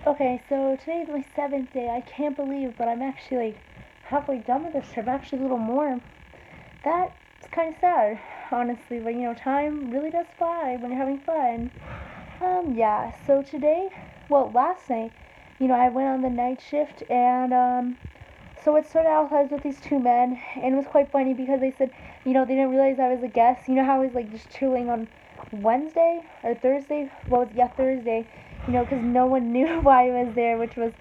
Okay, so today's my seventh day. I can't believe, but I'm actually like halfway done with this trip. Actually, a little more. That's kind of sad, honestly. But time really does fly when you're having fun. Yeah. So today, well, last night, I went on the night shift, and so it started out I was with these two men, and it was quite funny because they said, they didn't realize I was a guest. You know how I was like just chilling on Wednesday or Thursday? Well, yeah, Thursday. Because no one knew why I was there, which was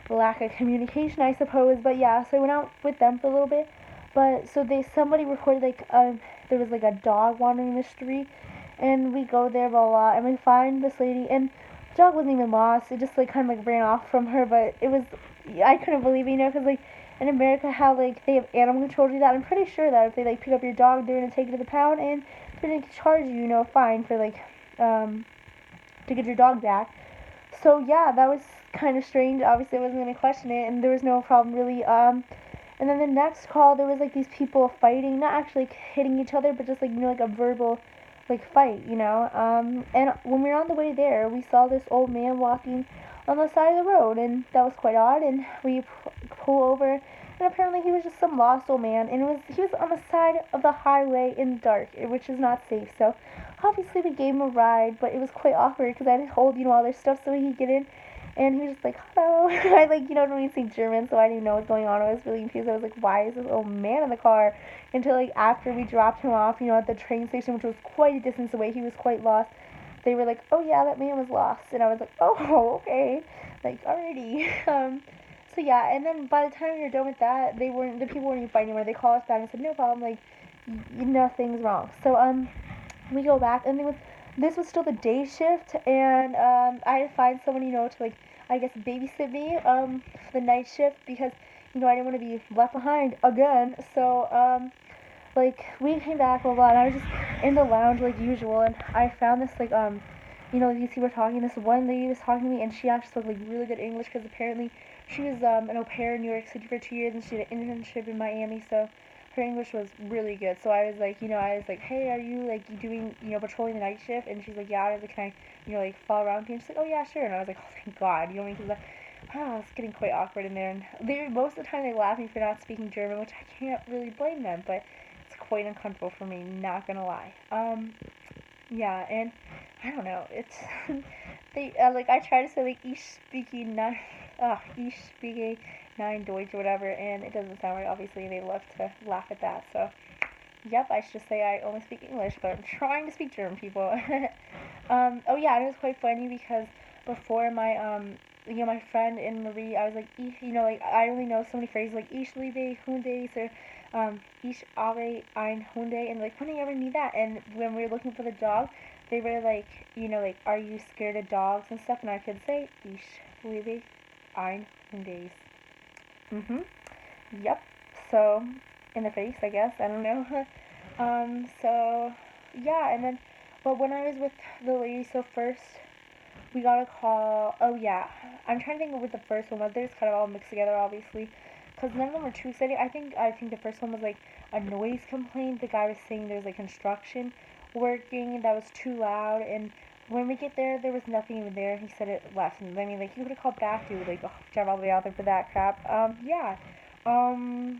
lack of communication, I suppose. But yeah, so I went out with them for a little bit. But so somebody recorded like there was like a dog wandering the street, and we go there blah blah, and we find this lady, and the dog wasn't even lost. It just like kind of like ran off from her, but it was I couldn't believe it, because like in America how like they have animal control to do that. I'm pretty sure that if they like pick up your dog, they're gonna take it to the pound and they're gonna charge you, fine for like um to get your dog back. So yeah, that was kind of strange. Obviously, I wasn't gonna question it, and there was no problem really. And then the next call, there was like these people fighting, not actually like, hitting each other, but just like like a verbal, like fight, And when we were on the way there, we saw this old man walking on the side of the road, and that was quite odd. And we pull over, and apparently he was just some lost old man, and he was on the side of the highway in the dark, which is not safe. So obviously we gave him a ride, but it was quite awkward because I had to hold all their stuff so he could get in. And he was just like, hello. I like, don't really speak German, so I didn't even know what's going on. I was really confused. I was like, why is this old man in the car? Until like after we dropped him off, at the train station, which was quite a distance away, he was quite lost. They were like, oh yeah, that man was lost, and I was like, oh okay, like alrighty. So yeah, and then by the time we were done with that, the people weren't even fighting anymore. They called us back and said, no problem, like, nothing's wrong. So we go back, and this was still the day shift, and I had to find someone, to like, I guess, babysit me for the night shift because I didn't want to be left behind again. So like we came back a lot. And I was just in the lounge like usual, and I found this like these people were talking. This one lady was talking to me, and she actually spoke like really good English because apparently she was an au pair in New York City for 2 years, and she had an internship in Miami. So her English was really good. So I was like, hey, are you like doing, patrolling the night shift? And she's like, yeah. I was like, can I, like follow around with you? And she's like, oh yeah, sure. And I was like, oh thank God, because it's getting quite awkward in there. And most of the time they laugh at me for not speaking German, which I can't really blame them, but it's quite uncomfortable for me, not gonna lie. Yeah, and I don't know, it's they like I try to say like ich speaking nine, ich speaking nine Deutsch or whatever, and it doesn't sound right. Obviously, they love to laugh at that. So, yep, I should just say I only speak English, but I'm trying to speak German, people. Oh yeah, and it was quite funny because before my friend and Marie, I was like, like I only know so many phrases like ich liebe Hunde or ich habe ein Hunde, and like when I ever need that, and when we were looking for the dog, they were like, like, are you scared of dogs and stuff, and I could say ich liebe ein Hunde. Mhm. Yep. So in the face, I guess. I don't know. So yeah, and then, but when I was with the lady, so first we got a call. Oh yeah, I'm trying to think of what the first one was. They're just kind of all mixed together, obviously, because none of them were too exciting. I think the first one was like a noise complaint. The guy was saying there's like construction working that was too loud, and when we get there, there was nothing even there. He said it left, and I mean, like, you could have called back, dude. Like, oh, drive all the way out there for that crap. Yeah. Um,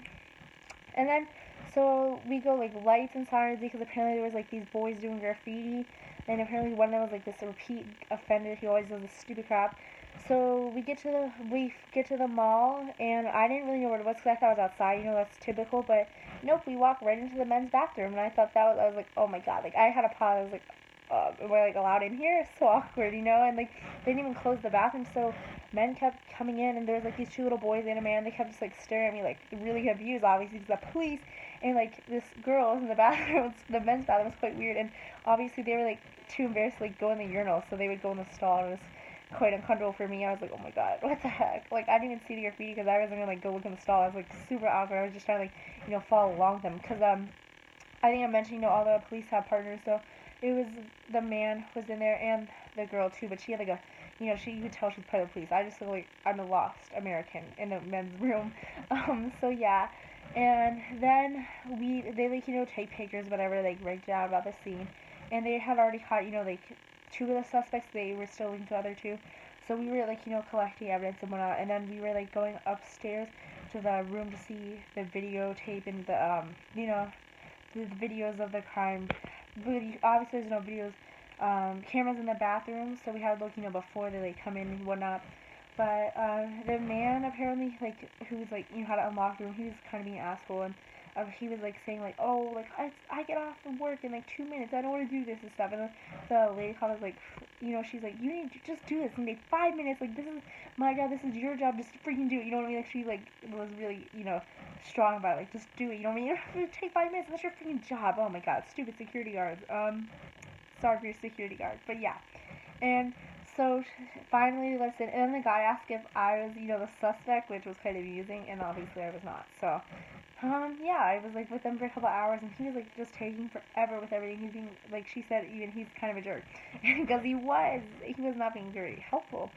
and then, so we go like lights and sirens because apparently there was like these boys doing graffiti, and apparently one of them was like this repeat offender. He always does this stupid crap. So we get to the mall, and I didn't really know what it was because I thought it was outside. That's typical. But nope, we walked right into the men's bathroom, and I thought I was like, oh my god, like I had a pause. I was like, am I like allowed in here? It's so awkward, and like they didn't even close the bathroom, so men kept coming in, and there was like these two little boys and a man. They kept just like staring at me, like really confused, obviously, because the police, and like this girl was in the bathroom. The men's bathroom was quite weird, and obviously they were like too embarrassed to like go in the urinal, so they would go in the stall. And it was quite uncomfortable for me. I was like, oh my god, what the heck? Like I didn't even see the graffiti because I wasn't gonna like go look in the stall. I was like super awkward. I was just trying to like follow along with them because I think I mentioned, all the police have partners, so it was the man was in there and the girl too, but she had like you could tell she's part of the police. I just look like I'm a lost American in a men's room. So yeah, and then they like take pictures, whatever, like write down about the scene, and they had already caught like two of the suspects. They were still looking to the other two. so we were like, collecting evidence and whatnot, and then we were like going upstairs to the room to see the videotape and the videos of the crime. But obviously there's no videos, cameras in the bathroom, so we had to look, before they like come in and whatnot. But the man apparently, like, who was like, how to unlock the room, he was kind of being an asshole, and he was like saying like, oh, like I get off from work in like 2 minutes, I don't want to do this and stuff. And then the lady called was like, she's like, you need to just do this in like 5 minutes. Like, this is my job, this is your job, just freaking do it. You know what I mean? Like, she like was really strong about it. Like, just do it. You know what I mean? You don't have to take 5 minutes. That's your freaking job. Oh my god, stupid security guards. Sorry for your security guard, but yeah. And so finally, listen, and then the guy asked if I was, the suspect, which was kind of amusing, and obviously I was not. So, yeah, I was like with them for a couple hours, and he was like just taking forever with everything. He's being, like she said, even he's kind of a jerk, because he was not being very helpful.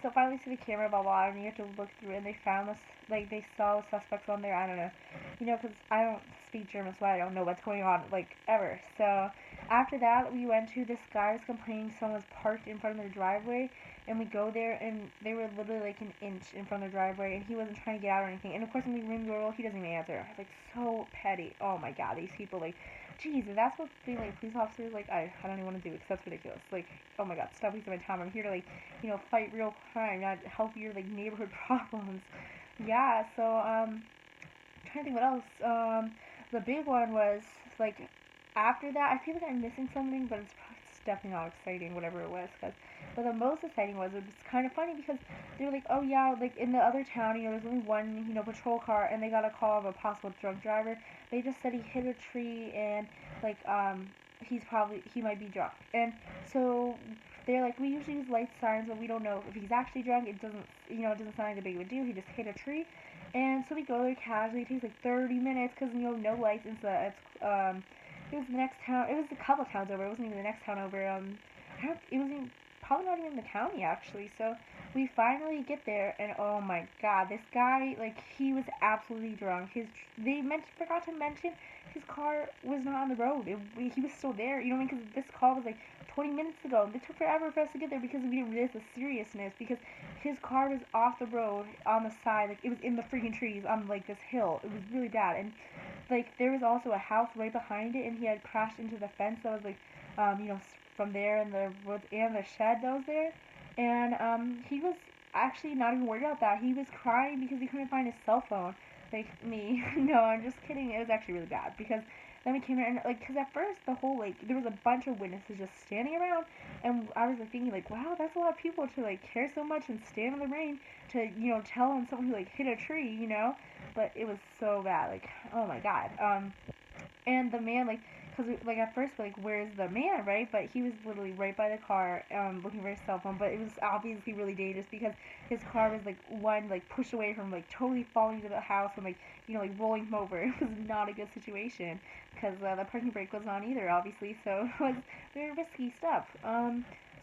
So finally, see the camera, blah blah, and you have to look through, and they found this, like they saw suspects on there. I don't know, because I don't speak German, so I don't know what's going on, like ever. So after that, we went to this guy was complaining someone was parked in front of their driveway, and we go there, and they were literally like an inch in front of the driveway, and he wasn't trying to get out or anything. And of course, when we ring the doorbell, he doesn't even answer. I was like, so petty. Oh my god, these people, like, jeez, if that's what being like a police officer is like, I don't even want to do it, because that's ridiculous. Like, oh my god, stop wasting my time. I'm here to, like, fight real crime, not help your, like, neighborhood problems. Yeah, so, trying to think what else. The big one was, like, after that, I feel like I'm missing something, but it's definitely not exciting, whatever it was. But the most exciting was, it was kind of funny because they were like, oh yeah, like in the other town, there's only one, patrol car, and they got a call of a possible drunk driver. They just said he hit a tree, and like, he might be drunk. And so they're like, we usually use light sirens, but we don't know if he's actually drunk. It doesn't sound like a big of a deal. He just hit a tree. And so we go there casually. It takes like 30 minutes because, no lights. It was the next town. It was a couple towns over. It wasn't even the next town over. It wasn't probably not even the county actually. So we finally get there, and oh my god, this guy, like, he was absolutely drunk. Forgot to mention his car was not on the road. He was still there. You know what I mean? Because this call was like 20 minutes ago. It took forever for us to get there because we didn't realize the seriousness. Because his car was off the road on the side, like it was in the freaking trees on like this hill. It was really bad, and like there was also a house right behind it, and he had crashed into the fence that was like, from there, and the woods and the shed that was there, and he was actually not even worried about that. He was crying because he couldn't find his cell phone. Like me. No, I'm just kidding. It was actually really bad because then we came here and like, cause at first the whole like there was a bunch of witnesses just standing around, and I was like thinking like, wow, that's a lot of people to like care so much and stand in the rain to tell on someone who like hit a tree. But it was so bad. Like, oh my god. And the man, like, because like at first we're like, where's the man, right? But he was literally right by the car, looking for his cell phone. But it was obviously really dangerous because his car was like pushed away from like totally falling into the house and like like rolling him over. It was not a good situation because the parking brake wasn't on either, obviously. So it was very risky stuff.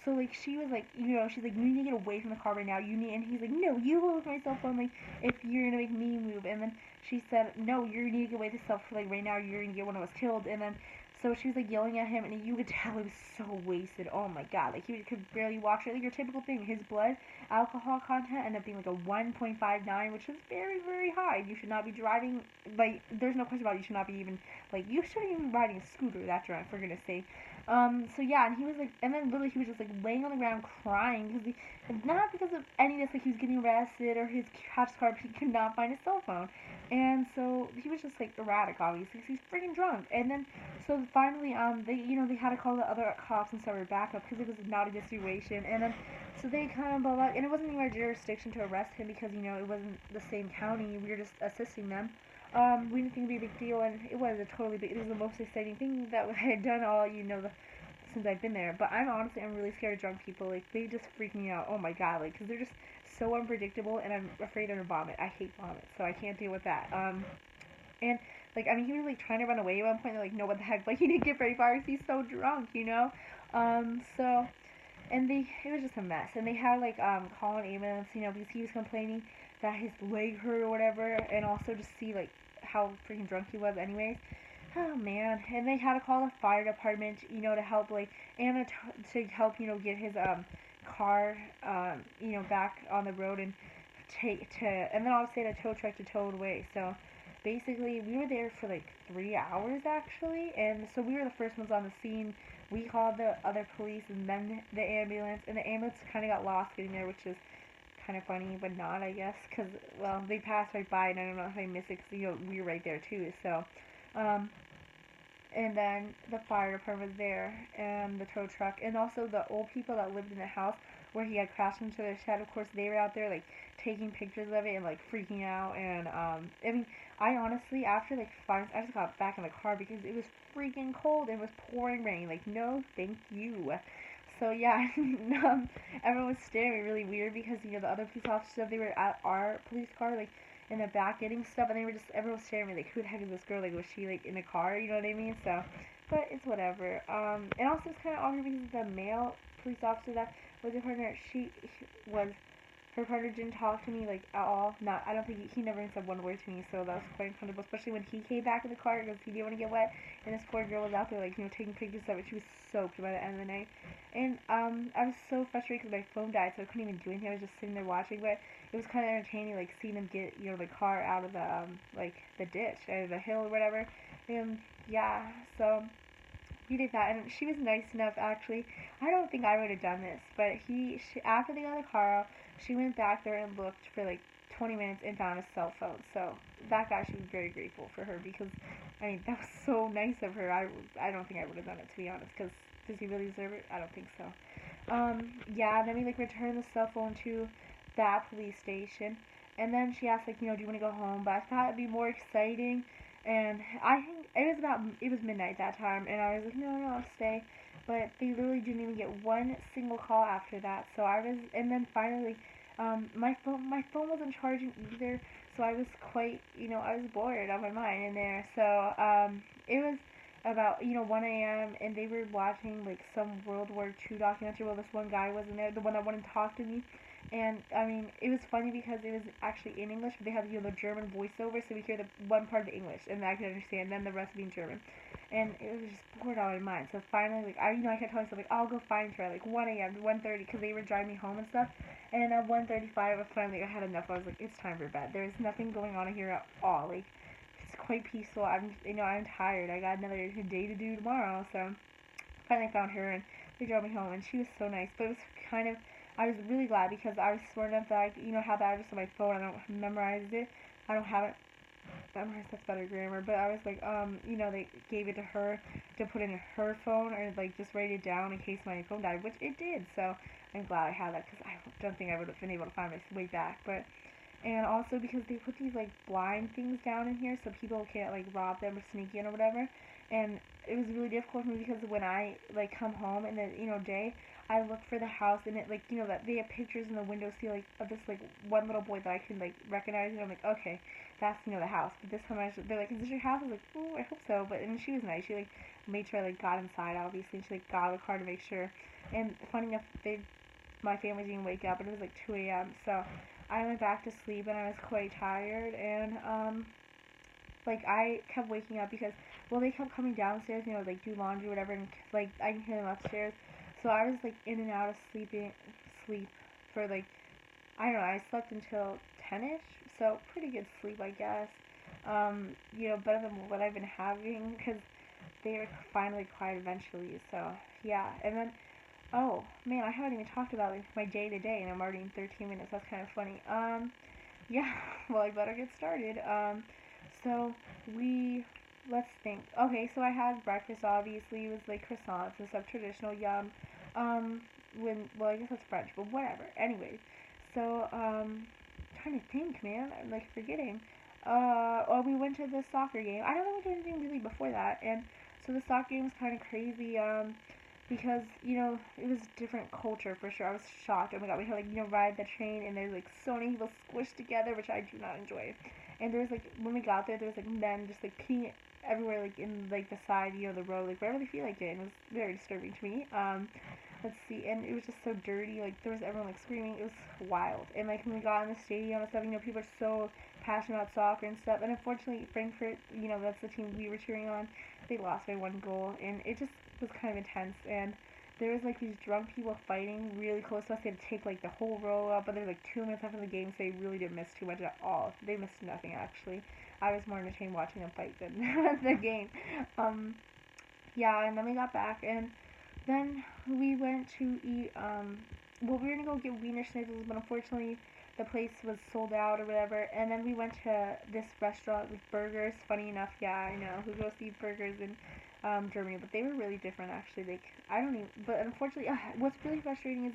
So like she was like, she's like, you need to get away from the car right now. And he's like, no, you will with my cell phone. Like, if you're gonna make me move. And then she said, no, you need to get away with yourself. Like right now, you're gonna get one of us killed. And then so she was like yelling at him, and you could tell he was so wasted. Oh my god, like he could barely walk straight. Like your typical thing. His blood alcohol content ended up being like a 1.59, which is very, very high. You should not be driving. Like, there's no question about it. You should not be even you shouldn't even be riding a scooter that drunk, for goodness sake. So yeah, and he was like, and then literally he was just like laying on the ground crying because not because of any of this, like he was getting arrested or his catch car, but he could not find his cell phone. And so he was just like erratic, obviously, because he's freaking drunk. And then so finally, they had to call the other cops and start a backup because it was not a good situation. And then so they kind of blah blah, and it wasn't even our jurisdiction to arrest him because it wasn't the same county. We were just assisting them. We didn't think it'd be a big deal, and it was a totally big. It was the most exciting thing that I had done since I've been there. But I'm really scared of drunk people. Like, they just freak me out. Oh my god, like, because they're just so unpredictable, and I'm afraid they're gonna vomit. I hate vomit, so I can't deal with that. And like, I mean, he was like trying to run away at one point. They're like, no, what the heck? Like, he didn't get very far because he's so drunk. So. And it was just a mess. And they had like call an ambulance, because he was complaining that his leg hurt or whatever, and also just see like how freaking drunk he was, anyways. Oh man. And they had to call the fire department, to help like and to help get his car, back on the road and and then obviously had a tow truck to tow it away. So basically, we were there for like 3 hours actually, and so we were the first ones on the scene. We called the other police and then the ambulance, and the ambulance kind of got lost getting there, which is kind of funny, but not, I guess, because, well, they passed right by, and I don't know if I missed it, because, we were right there, too, so, um, and then the fire department was there, and the tow truck, and also the old people that lived in the house where he had crashed into their shed. Of course, they were out there, like, taking pictures of it and, like, freaking out, and, I mean, I honestly, after, like, 5 I just got back in the car because it was freaking cold and it was pouring rain, like, no, thank you. So, yeah, everyone was staring at me really weird because, the other police officers, they were at our police car, like, in the back getting stuff, and everyone was staring at me, like, who the heck is this girl, like, was she, like, in a car, you know what I mean, so, but it's whatever, and also it's kind of awkward because the male police officer that was her partner, her partner didn't talk to me, like, at all, I don't think, he never even said one word to me, so that was quite uncomfortable, especially when he came back in the car, because he didn't want to get wet, and this poor girl was out there, like, taking pictures of it, she was soaked by the end of the night, and, I was so frustrated because my phone died, so I couldn't even do anything, I was just sitting there watching, but it was kind of entertaining, like, seeing them get, the car out of the, like, the ditch, or the hill or whatever, and, yeah, so, we did that, and she was nice enough, actually. I don't think I would have done this, but after they got the car out, she went back there and looked for like 20 minutes and found a cell phone. So that guy, she was very grateful for her because, I mean, that was so nice of her. I don't think I would have done it, to be honest, because does he really deserve it? I don't think so. Yeah, then we like returned the cell phone to that police station, and then she asked like, do you want to go home? But I thought it'd be more exciting, and I think it was midnight that time, and I was like, no, I'll stay. But they literally didn't even get one single call after that. So and then finally, my phone wasn't charging either. So I was quite, I was bored out of my mind in there. So, it was about 1 a.m. and they were watching like some World War II documentary. Well, this one guy was in there, the one that wanted to talk to me, and I mean it was funny because it was actually in English, but they had the German voiceover, so we hear the one part of the English and I could understand, then the rest being German, and it was just bored out of my mind. So finally, like I kept telling myself like I'll go find her at like 1 a.m. 1:30 because they were driving me home and stuff, and at 1:35 I had enough. I was like, it's time for bed. There's nothing going on here at all. Like it's quite peaceful. I'm tired. I got another day to do tomorrow, so finally found her and they drove me home and she was so nice. But it was kind of, I was really glad because I was smart enough that I have the address on my phone. I don't memorize it. I don't have it memorized. That's better grammar. But I was like, they gave it to her to put in her phone or like just write it down in case my phone died, which it did. So I'm glad I had that because I don't think I would have been able to find my way back. But and also because they put these like blind things down in here so people can't like rob them or sneak in or whatever, and it was really difficult for me because when I like come home in the day, I look for the house and it like that they have pictures in the window see like of this like one little boy that I can like recognize, and I'm like, okay, that's the house. But this time they're like, is this your house? I was like, oh, I hope so. But and she was nice. She like made sure I like got inside obviously, and she like got out of the car to make sure. And funny enough, my family didn't wake up, and it was like 2 a.m. So I went back to sleep, and I was quite tired, and like I kept waking up because they kept coming downstairs, like do laundry, whatever, and like I can hear them upstairs. So I was like in and out of sleep for like I don't know. I slept until 10ish, so pretty good sleep, I guess. Better than what I've been having because they were finally quiet eventually. So yeah, and then oh man, I haven't even talked about like my day to day, and I'm already in 13 minutes. That's kind of funny. Yeah. Well, I better get started. So we let's think. Okay, so I had breakfast. Obviously, it was like croissants and stuff, traditional yum. I guess that's French, but whatever. Anyways, so trying to think, man. I'm like forgetting. We went to the soccer game. I don't know if we did anything really before that, and so the soccer game was kind of crazy. Because it was a different culture for sure. I was shocked. Oh my god, we had like ride the train, and there's like so many people squished together, which I do not enjoy. And there was like when we got there was like men just like peeing everywhere, like in like the side, the road, like wherever they feel like it. And it was very disturbing to me. Let's see, and it was just so dirty. Like there was everyone like screaming. It was wild. And like when we got in the stadium and stuff, people are so passionate about soccer and stuff. And unfortunately, Frankfurt, that's the team we were cheering on. They lost by 1 goal, and it just was kind of intense. And there was like these drunk people fighting really close to us. They had to take like the whole row up, but there was like 2 minutes left in the game, so they really didn't miss too much at all. They missed nothing actually. I was more entertained watching them fight than the game. Um, yeah, and then we got back, and then we went to eat. Well, we were gonna go get Wiener Schnitzels, but unfortunately, the place was sold out or whatever. And then we went to this restaurant with burgers. Funny enough, yeah, I know who goes to eat burgers in Germany, but they were really different actually. Like I don't even. But unfortunately, what's really frustrating is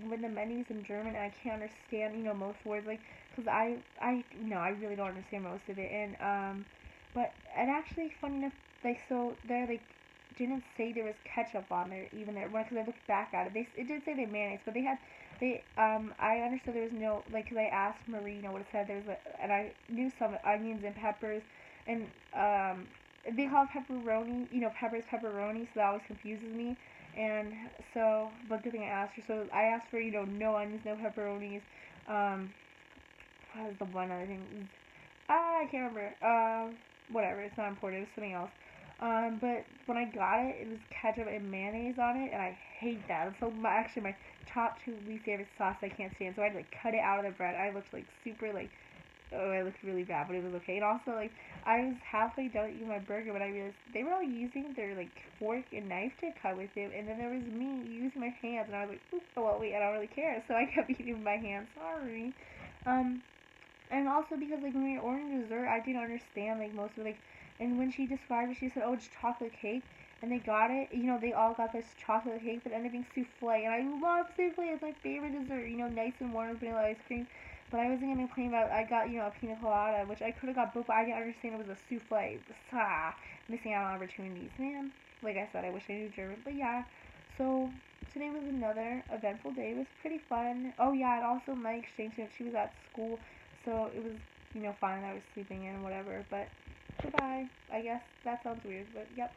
when the menu's in German and I can't understand most words like because I no I really don't understand most of it but and actually funny enough like so they're like didn't say there was ketchup on there even there because I looked back at it. It did say they mayonnaise, but they I understood there was no like because I asked Marie what it said there was and I knew some onions and peppers and they call it pepperoni peppers pepperoni, so that always confuses me. And so but good thing I asked her. So I asked for no onions, no pepperonis. What was the one other thing? I can't remember. Whatever. It's not important. It was something else. But when I got it, it was ketchup and mayonnaise on it, and I hate that. So actually, my top two least favorite sauce I can't stand. So I had to like cut it out of the bread. I looked like super like, oh, I looked really bad, but it was okay. And also like, I was halfway done eating my burger when I realized they were all using their like fork and knife to cut with it, and then there was me using my hands, and I was like, oh well, wait, I don't really care. So I kept eating with my hands. Sorry. Um, and also because like when we were ordering dessert, I didn't understand like most of it, like. And when she described it, she said, "Oh, it's chocolate cake." And they got it. They all got this chocolate cake, but it ended up being souffle. And I love souffle. It's my favorite dessert. Nice and warm with vanilla ice cream. But I wasn't gonna complain about. I got a pina colada, which I could have got both, but I didn't understand it was a souffle. Missing out on opportunities, man. Like I said, I wish I knew German. But yeah, so today was another eventful day. It was pretty fun. Oh yeah, and also my exchange student, she was at school, so it was fine. I was sleeping in whatever, but goodbye. I guess that sounds weird, but yep.